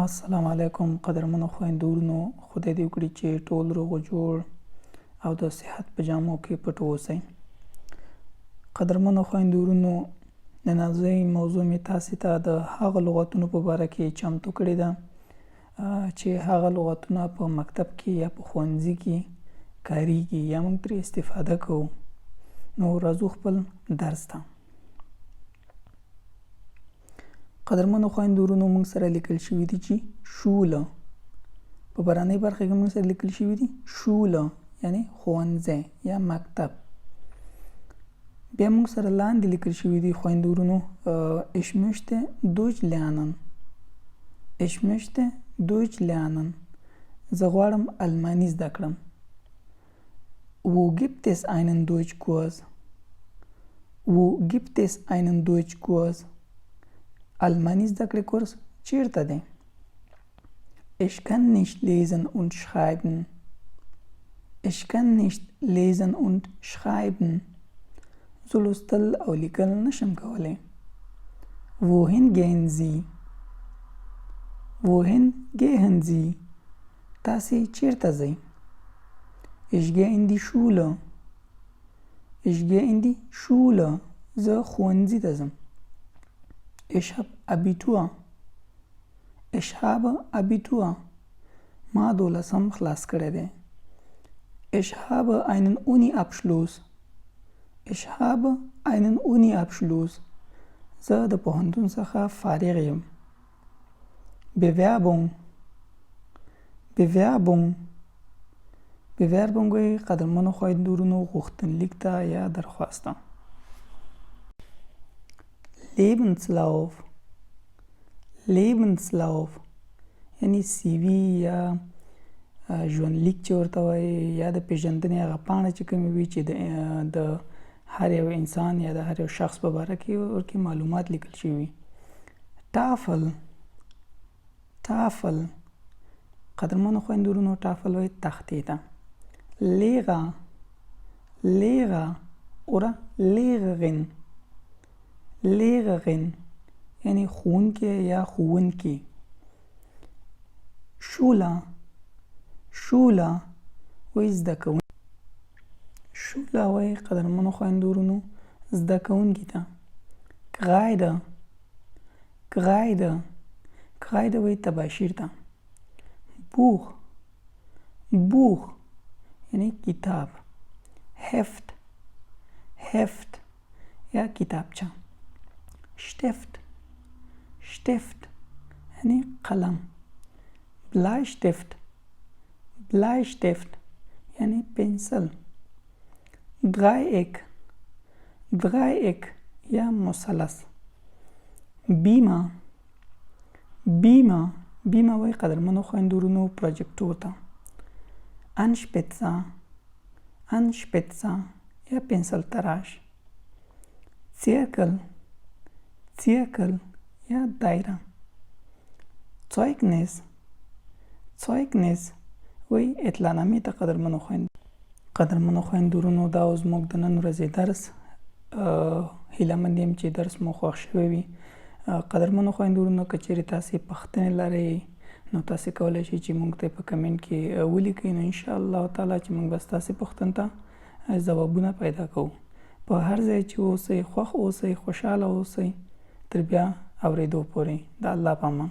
السلام علیکم قدرمنو خویندو ورونو، خدای دې وکړي چې ټول روغ او جوړ او د صحت په جامو کې پټ واوسئ. قدرمنو خویندو ورونو، نننۍ موضوع مې تاسې ته د هغه لغتونو په باره کې چمتو کړې ده چې هغه لغتونه په مکتب کې یا په ښوونځي کې کاریږي یا موږ ترې استفاده کوو. نو راځو خپل درس ته. قدرمنو خویندو ورونو، موږ سره لیکل شوي دي چې شوله په بهرنۍ برخه کې موږ سره لیکل شوي دي شوله یعنی ښوونځی یا مکتب. بیا موږ سره لاندې لیکل شوي دي خویندو ورونو ich möchte Deutsch lernen. Ich möchte Deutsch lernen. زه غواړم الماني زده کړم. Wo gibt es einen Deutschkurs? Wo gibt es einen Deutschkurs? الماني زده کړې کورس چیرته دی؟ Ich kann nicht lesen und schreiben. Ich kann nicht lesen und schreiben. زه لوستل او لیکل نشم کولی. Wohin gehen Sie? Wohin gehen Sie? تاسې چیرته ځئ؟ Ich gehe in die Schule. Ich gehe in die Schule. زه ښوونځي ته ځم. Ich habe Abitur. Ich habe Abitur. ما 12 خلاص کړی دی. Ich habe einen Uni-Abschluss. Ich habe einen Uni-Abschluss. زه د پوهنتون څخه فارغ یم. Bewerbung. Bewerbung. Bewerbung وایي قدرمنو خویندو ورونو غوښتنلیک ته یا درخواست ته. Lebenslauf. Lebenslauf یعنی سی وي یا ژوندلیک چې ورته وایي یا د پیژندنې هغه پاڼه چې کومې وي چې د هر یو انسان یا د هر یو شخص په باره کې ورکې معلومات لیکل شوي وي. ټافل. ټافل قدرمنو خویندو ورونو ټافل وایي تختې ته. Lehrer. Lehrer oder Lehrerin. Lehrerin یعنی ښوونکی یا ښوونکي. Schüler. Schüler وایي زده کوونکي. Schüler وایي قدرمنو خویندو ورونو زده کوونکي ته. Kreide. Kreide. Kreide وایي تباشیر ته. Buch. Buch یعنی کتاب. Heft. Heft یا کتابچه. Stift. Stift یعنی قلم. Bleistift. Bleistift یعنی پنسل. Dreieck. Dreieck یا مثلث. Beamer. Beamer. Beamer وایي قدرمنو خویندو ورونو پروجیکټور ته. Anspitzer. Anspitzer یا پنسل تراش. Zirkel. Zirkel یا دایره. Zeugnis. Zeugnis وایي اطلاعنامې ته قدرمنو خویندو. قدرمنو خویندو ورونو دا اوس موږ د نن ورځې درس هیله مند یم چې درس مو خوښ شوی وي. قدرمنو خویندو ورونو که چیرې تاسې پوښتنې لرئ نو تاسې کولی شئ چې موږ ته په کمنټ کې ولیکئ. نو انشاءالله تعالی چې موږ به ستاسې پوښتنو ته ځوابونه پیدا کوو. په هر ځای چې اوسئ خوښ اوسئ خوشحاله اوسئ تر بیا اورېدو پورې. د الله په امان.